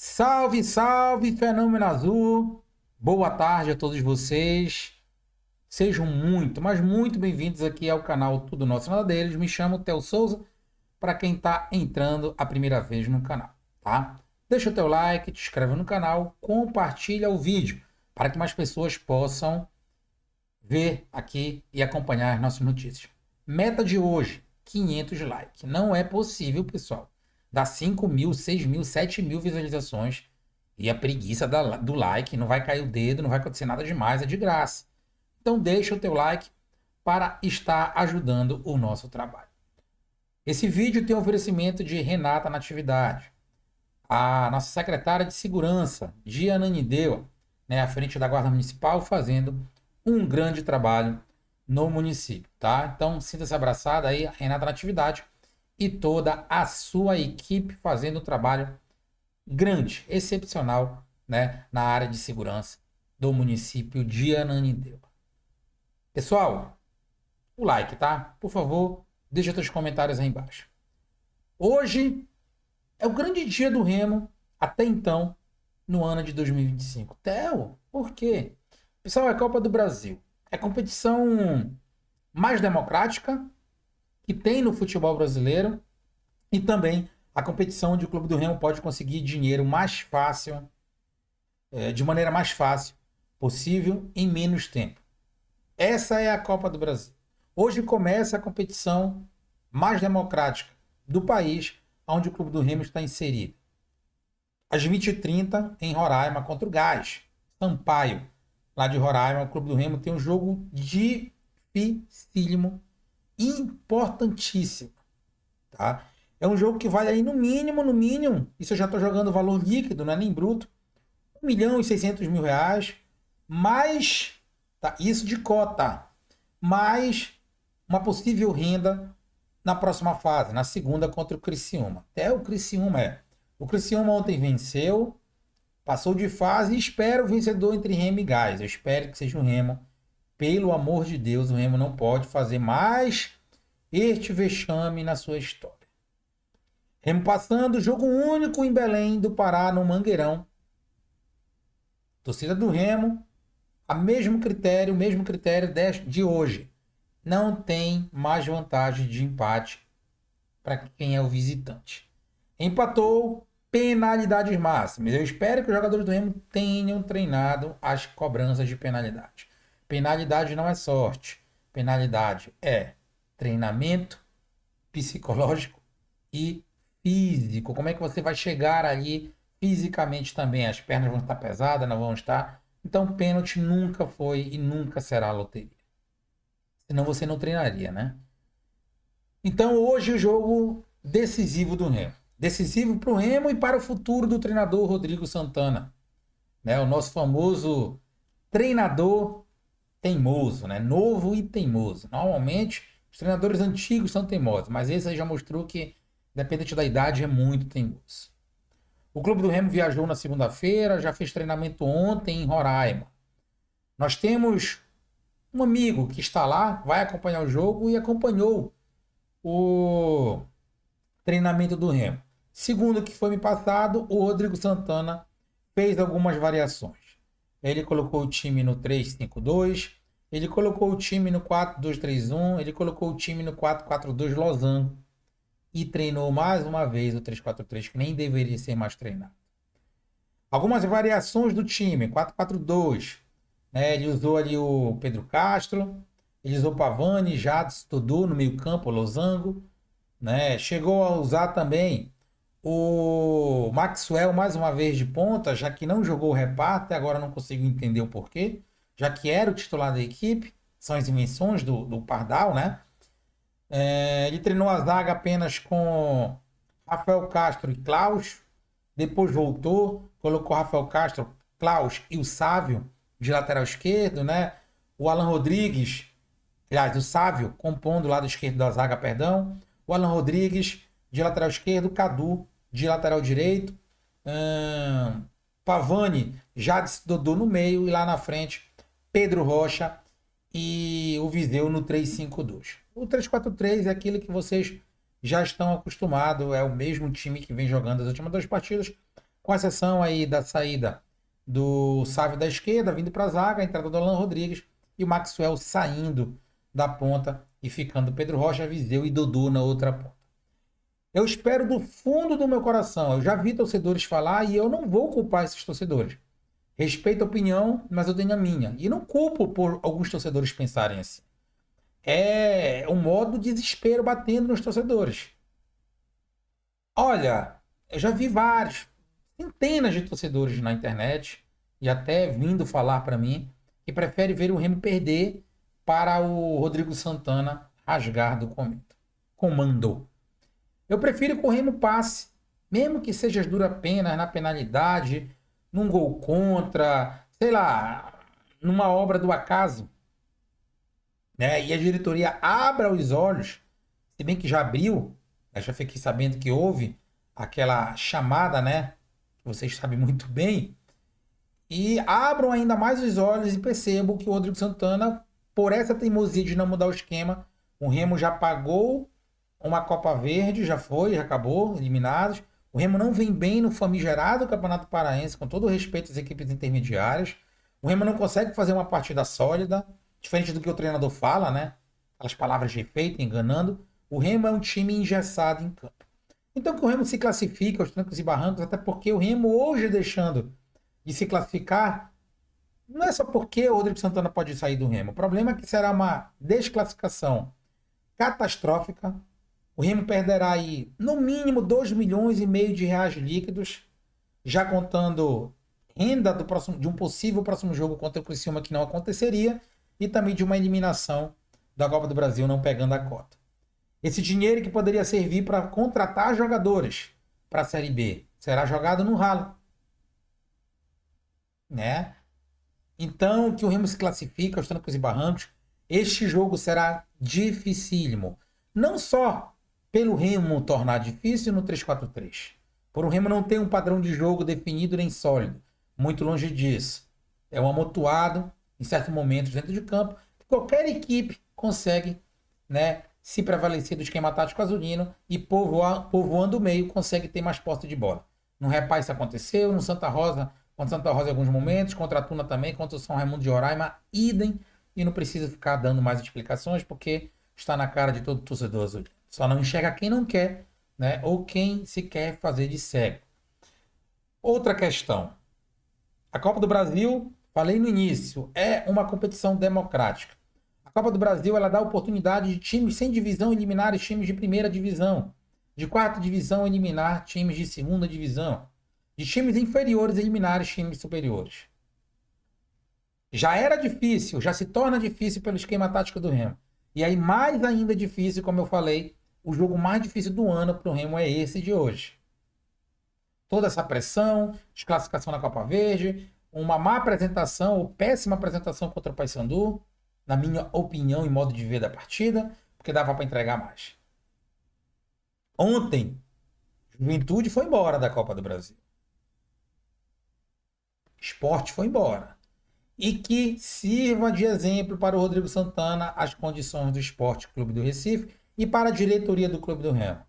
Salve, salve, Fenômeno Azul! Boa tarde a todos vocês. Sejam muito, mas muito bem-vindos aqui ao canal Tudo Nosso Nada Deles. Me chamo Theo Souza, para quem está entrando a primeira vez no canal, tá? Deixa o teu like, te inscreve no canal, compartilha o vídeo, para que mais pessoas possam ver aqui e acompanhar as nossas notícias. Meta de hoje, 500 likes. Não é possível, pessoal. Dá 5 mil, 6 mil, 7 mil visualizações e a preguiça do like, não vai cair o dedo, não vai acontecer nada demais, é de graça. Então deixa o teu like para estar ajudando o nosso trabalho. Esse vídeo tem um oferecimento de Renata Natividade, a nossa secretária de segurança, Diana Nideu, né, à frente da Guarda Municipal, fazendo um grande trabalho no município, tá? Então, sinta-se abraçada aí, Renata Natividade, e toda a sua equipe fazendo um trabalho grande, excepcional, né, na área de segurança do município de Ananindeua. Pessoal, o like, tá? Por favor, deixa seus comentários aí embaixo. Hoje é o grande dia do Remo até então, no ano de 2025. Theo, por quê? Pessoal, é a Copa do Brasil. É a competição mais democrática que tem no futebol brasileiro e também a competição onde o Clube do Remo pode conseguir dinheiro mais fácil, de maneira mais fácil possível, em menos tempo. Essa é a Copa do Brasil. Hoje começa a competição mais democrática do país, onde o Clube do Remo está inserido. Às 20h30, em Roraima, contra o Gás. Sampaio, lá de Roraima, o Clube do Remo tem um jogo dificílimo, importantíssimo, tá? É um jogo que vale aí no mínimo, isso eu já estou jogando valor líquido, não é nem bruto, 1.600.000 reais, mais, tá, isso de cota, mais uma possível renda na próxima fase, na segunda contra o Criciúma. Até o Criciúma ontem venceu, passou de fase e espera o vencedor entre Remo e Gás. Eu espero que seja o Remo. Pelo amor de Deus, o Remo não pode fazer mais este vexame na sua história. Remo passando, jogo único em Belém do Pará, no Mangueirão. Torcida do Remo, o mesmo critério de hoje. Não tem mais vantagem de empate para quem é o visitante. Empatou, penalidades máximas. Eu espero que os jogadores do Remo tenham treinado as cobranças de penalidade. Penalidade não é sorte. Penalidade é treinamento psicológico e físico. Como é que você vai chegar ali fisicamente também? As pernas vão estar pesadas, não vão estar. Então, pênalti nunca foi e nunca será loteria. Senão você não treinaria, né? Então, hoje o jogo decisivo do Remo. Decisivo para o Remo e para o futuro do treinador Rodrigo Santana. Né? O nosso famoso treinador teimoso, né? Novo e teimoso. Normalmente, os treinadores antigos são teimosos, mas esse aí já mostrou que, independente da idade, é muito teimoso. O Clube do Remo viajou na segunda-feira, já fez treinamento ontem em Roraima. Nós temos um amigo que está lá, vai acompanhar o jogo e acompanhou o treinamento do Remo. Segundo o que foi me passado, o Rodrigo Santana fez algumas variações. Ele colocou o time no 3-5-2, ele colocou o time no 4-2-3-1, ele colocou o time no 4-4-2 losango e treinou mais uma vez o 3-4-3, que nem deveria ser mais treinado. Algumas variações do time, 4-4-2, né? Ele usou ali o Pedro Castro, ele usou Pavani, Jadson, Dudu no meio campo, losango, né? Chegou a usar também o Maxwell mais uma vez de ponta, já que não jogou o reparto, até agora não consigo entender o porquê, já que era o titular da equipe, são as invenções do Pardal, né? Ele treinou a zaga apenas com Rafael Castro e Klaus, depois voltou, colocou Rafael Castro, Klaus e o Sávio de lateral esquerdo, né? O Alan Rodrigues, aliás, o Sávio compondo o lado esquerdo da zaga, perdão. O Alan Rodrigues de lateral esquerdo, Cadu de lateral direito, Pavani, Jadson, Dodô no meio e lá na frente Pedro Rocha e o Viseu no 3-5-2. O 3-4-3 é aquilo que vocês já estão acostumados, é o mesmo time que vem jogando as últimas duas partidas, com exceção aí da saída do Sávio da esquerda, vindo para a zaga, a entrada do Alan Rodrigues e o Maxwell saindo da ponta e ficando Pedro Rocha, Viseu e Dodô na outra ponta. Eu espero do fundo do meu coração. Eu já vi torcedores falar e eu não vou culpar esses torcedores. Respeito a opinião, mas eu tenho a minha. E não culpo por alguns torcedores pensarem assim. É um modo de desespero batendo nos torcedores. Olha, eu já vi vários, centenas de torcedores na internet e até vindo falar para mim que prefere ver o Remo perder para o Rodrigo Santana rasgar do comando. Eu prefiro que o Remo passe, mesmo que seja as duras penas na penalidade, num gol contra, sei lá, numa obra do acaso, né? E a diretoria abra os olhos, se bem que já abriu, eu já fiquei sabendo que houve aquela chamada, né? Que vocês sabem muito bem, e abram ainda mais os olhos e percebam que o Rodrigo Santana, por essa teimosia de não mudar o esquema, o Remo já pagou uma Copa Verde, já acabou, eliminados. O Remo não vem bem no famigerado Campeonato Paraense, com todo o respeito às equipes intermediárias. O Remo não consegue fazer uma partida sólida, diferente do que o treinador fala, né? Aquelas palavras de efeito, enganando. O Remo é um time engessado em campo. Então que o Remo se classifique aos trancos e barrancos, até porque o Remo hoje deixando de se classificar, não é só porque o Rodrigo Santana pode sair do Remo. O problema é que será uma desclassificação catastrófica. O Remo perderá aí, no mínimo, 2,5 milhões de reais líquidos, já contando renda de um possível próximo jogo contra o Criciúma, que não aconteceria, e também de uma eliminação da Copa do Brasil não pegando a cota. Esse dinheiro que poderia servir para contratar jogadores para a Série B será jogado no ralo, né? Então, que o Remo se classifique aos trancos e barrancos, este jogo será dificílimo. Não só pelo Remo tornar difícil no 3-4-3. Por o Remo não ter um padrão de jogo definido nem sólido. Muito longe disso. É um amontoado, em certos momentos dentro de campo, que qualquer equipe consegue, né, se prevalecer do esquema tático azulino e povoando o meio consegue ter mais posse de bola. No Repaz isso aconteceu, no Santa Rosa, contra Santa Rosa em alguns momentos, contra a Tuna também, contra o São Raimundo de Roraima, idem, e não precisa ficar dando mais explicações, porque está na cara de todo torcedor azulino. Só não enxerga quem não quer, né? Ou quem se quer fazer de cego. Outra questão. A Copa do Brasil, falei no início, é uma competição democrática. A Copa do Brasil ela dá oportunidade de times sem divisão eliminar os times de primeira divisão, de quarta divisão eliminar times de segunda divisão, de times inferiores eliminar os times superiores. Já era difícil, já se torna difícil pelo esquema tático do Remo. E aí mais ainda difícil, como eu falei, o jogo mais difícil do ano para o Remo é esse de hoje. Toda essa pressão, desclassificação na Copa Verde, uma má apresentação ou péssima apresentação contra o Paysandu, na minha opinião e modo de ver da partida, porque dava para entregar mais. Ontem, Juventude foi embora da Copa do Brasil. Sport foi embora. E que sirva de exemplo para o Rodrigo Santana as condições do Sport Clube do Recife e para a diretoria do Clube do Remo.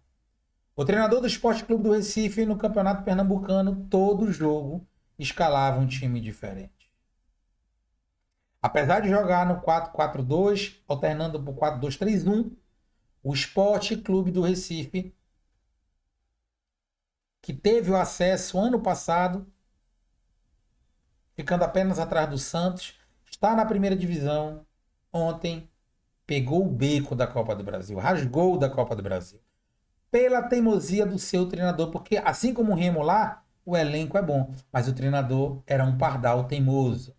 O treinador do Sport Clube do Recife no Campeonato Pernambucano, todo jogo, escalava um time diferente. Apesar de jogar no 4-4-2, alternando para o 4-2-3-1, o Sport Clube do Recife, que teve o acesso ano passado, ficando apenas atrás do Santos, está na primeira divisão. Ontem pegou o beco da Copa do Brasil, rasgou da Copa do Brasil. Pela teimosia do seu treinador, porque assim como o Remo lá, o elenco é bom, mas o treinador era um pardal teimoso.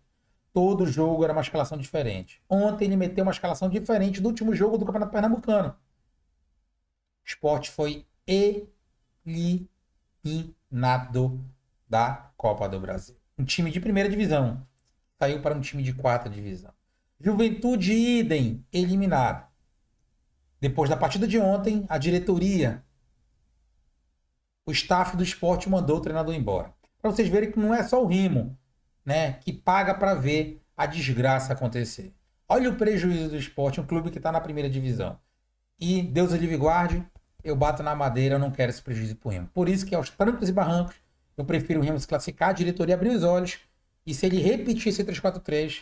Todo jogo era uma escalação diferente. Ontem ele meteu uma escalação diferente do último jogo do Campeonato Pernambucano. O Sport foi eliminado da Copa do Brasil. Um time de primeira divisão saiu para um time de quarta divisão. Juventude idem, eliminado. Depois da partida de ontem, a diretoria, o staff do Sport mandou o treinador embora. Para vocês verem que não é só o Remo, né, que paga para ver a desgraça acontecer. Olha o prejuízo do Sport, um clube que está na primeira divisão. E Deus o livre guarde, eu bato na madeira, eu não quero esse prejuízo pro Remo. Por isso que aos trancos e barrancos Eu prefiro o Remo se classificar, a diretoria abrir os olhos, e se ele repetir esse 3-4-3,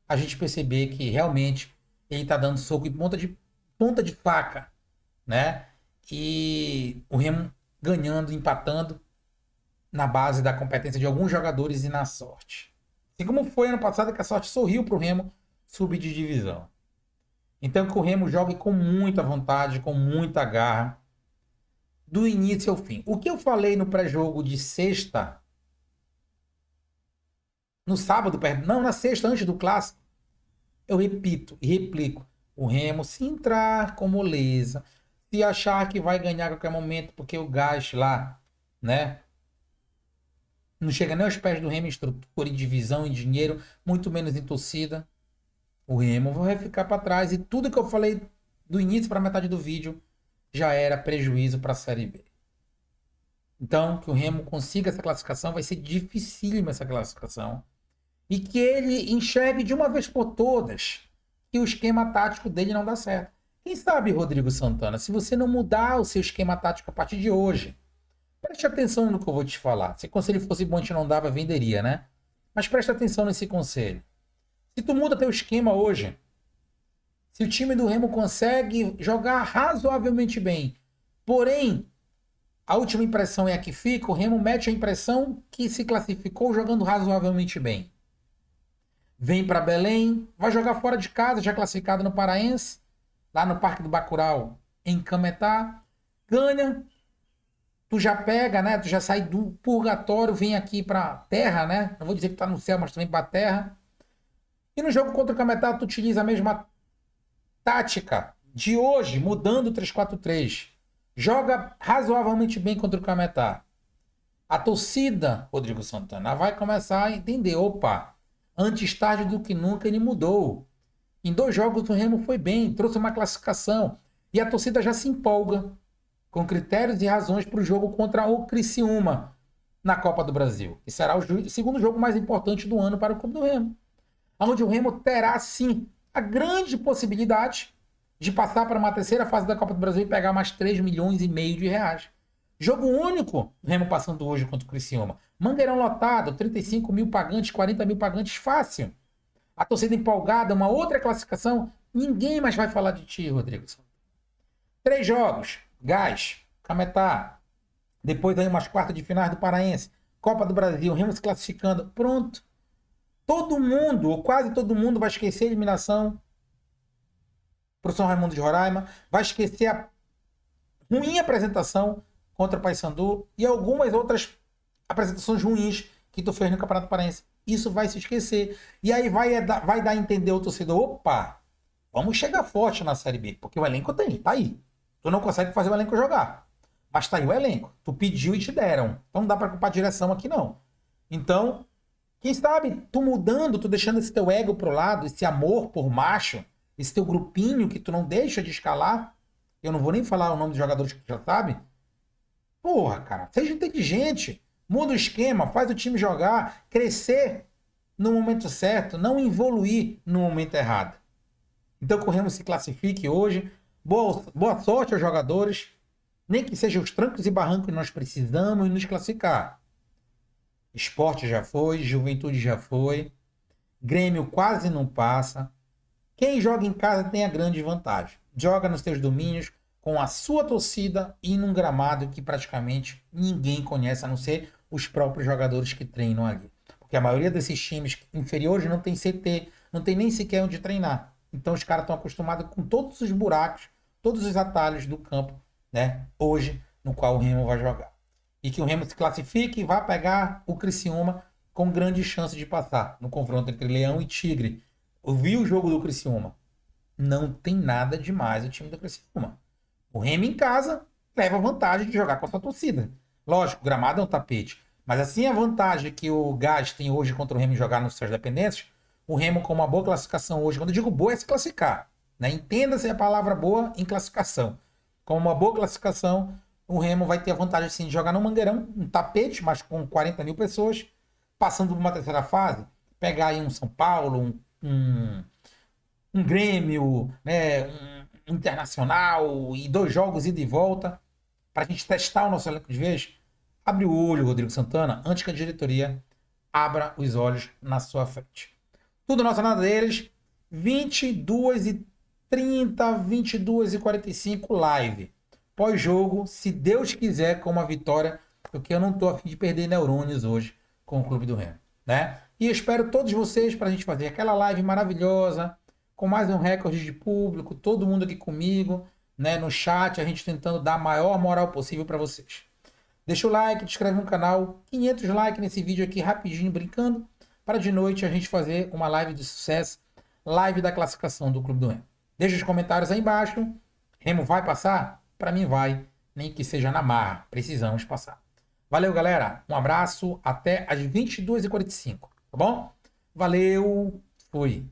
a gente perceber que realmente ele tá dando soco em ponta de faca, né? E o Remo ganhando, empatando na base da competência de alguns jogadores e na sorte. Assim como foi ano passado que a sorte sorriu pro Remo subir de divisão. Então que o Remo jogue com muita vontade, com muita garra, do início ao fim. O que eu falei no pré-jogo de sexta, no sábado, não, na sexta, antes do clássico, eu repito e replico. O Remo, se entrar com moleza, se achar que vai ganhar a qualquer momento, porque o gás lá, né? Não chega nem aos pés do Remo em estrutura, em divisão, em dinheiro, muito menos em torcida. O Remo vai ficar para trás. E tudo que eu falei do início para metade do vídeo já era prejuízo para a Série B. Então, que o Remo consiga essa classificação, vai ser dificílima essa classificação. E que ele enxergue de uma vez por todas que o esquema tático dele não dá certo. Quem sabe, Rodrigo Santana, se você não mudar o seu esquema tático a partir de hoje, preste atenção no que eu vou te falar. Se o conselho fosse bom, a gente não dava, venderia, né? Mas preste atenção nesse conselho. Se tu muda teu esquema hoje, se o time do Remo consegue jogar razoavelmente bem, porém, a última impressão é a que fica, o Remo mete a impressão que se classificou jogando razoavelmente bem. Vem para Belém, vai jogar fora de casa, já classificado no Paraense, lá no Parque do Bacurau, em Cametá, ganha, tu já pega, né? Tu já sai do purgatório, vem aqui pra terra, né? Não vou dizer que tá no céu, mas também pra terra. E no jogo contra o Cametá, tu utiliza a mesma tática de hoje, mudando o 3-4-3. Joga razoavelmente bem contra o Cametá. A torcida, Rodrigo Santana, vai começar a entender, opa, antes tarde do que nunca ele mudou. Em 2 jogos o Remo foi bem, trouxe uma classificação. E a torcida já se empolga com critérios e razões para o jogo contra o Criciúma na Copa do Brasil, que será o segundo jogo mais importante do ano para o Clube do Remo, onde o Remo terá, sim, a grande possibilidade de passar para uma terceira fase da Copa do Brasil e pegar mais 3,5 milhões de reais. Jogo único, o Remo passando hoje contra o Criciúma. Mangueirão lotado, 35 mil pagantes, 40 mil pagantes, fácil. A torcida empolgada, uma outra classificação, ninguém mais vai falar de ti, Rodrigo. 3 jogos, Gás, Cametá, depois aí umas quartas de finais do Paraense, Copa do Brasil, Remo se classificando, pronto. Todo mundo, ou quase todo mundo, vai esquecer a eliminação pro São Raimundo de Roraima, vai esquecer a ruim apresentação contra o Paysandu e algumas outras apresentações ruins que tu fez no Campeonato Paraense. Isso vai se esquecer. E aí vai dar a entender o torcedor, opa, vamos chegar forte na Série B, porque o elenco tá aí. Tu não consegue fazer o elenco jogar. Mas tá aí o elenco. Tu pediu e te deram. Então não dá pra culpar a direção aqui, não. Então, quem sabe, tu mudando, tu deixando esse teu ego pro lado, esse amor por macho, esse teu grupinho que tu não deixa de escalar. Eu não vou nem falar o nome dos jogadores que tu já sabe. Porra, cara, seja inteligente. Muda o esquema, faz o time jogar, crescer no momento certo, não evoluir no momento errado. Então, que o Remo se classifique hoje. Boa sorte aos jogadores. Nem que sejam os trancos e barrancos que nós precisamos nos classificar. Esporte já foi, Juventude já foi. Grêmio quase não passa. Quem joga em casa tem a grande vantagem. Joga nos seus domínios com a sua torcida e num gramado que praticamente ninguém conhece, a não ser os próprios jogadores que treinam ali. Porque a maioria desses times inferiores não tem CT, não tem nem sequer onde treinar. Então os caras estão acostumados com todos os buracos, todos os atalhos do campo, né? Hoje, no qual o Remo vai jogar. E que o Remo se classifique e vá pegar o Criciúma com grande chance de passar no confronto entre Leão e Tigre. Eu vi o jogo do Criciúma. Não tem nada demais o time do Criciúma. O Remo em casa leva a vantagem de jogar com a sua torcida. Lógico, o gramado é um tapete. Mas assim a vantagem que o Gás tem hoje contra o Remo em jogar nos seus dependências, o Remo com uma boa classificação hoje, quando eu digo boa é se classificar, né? Entenda-se a palavra boa em classificação. Com uma boa classificação, o Remo vai ter a vantagem sim, de jogar no Mangueirão, um tapete, mas com 40 mil pessoas, passando por uma terceira fase, pegar aí um São Paulo, um Grêmio, né, um Internacional, e 2 jogos ida e volta, para a gente testar o nosso elenco de vez. Abre o olho, Rodrigo Santana, antes que a diretoria abra os olhos na sua frente. Tudo nosso, nada deles. 22h30, 22h45, live. Pós-jogo, se Deus quiser, com uma vitória, porque eu não tô a fim de perder neurônios hoje com o Clube do Remo, né? E espero todos vocês para a gente fazer aquela live maravilhosa, com mais um recorde de público, todo mundo aqui comigo, né? No chat, a gente tentando dar a maior moral possível para vocês. Deixa o like, te inscreve no canal, 500 likes nesse vídeo aqui rapidinho, brincando, para de noite a gente fazer uma live de sucesso, live da classificação do Clube do Remo. Deixa os comentários aí embaixo. Remo vai passar? Para mim vai, nem que seja na marra, precisamos passar. Valeu, galera, um abraço, até às 22h45, tá bom? Valeu, fui.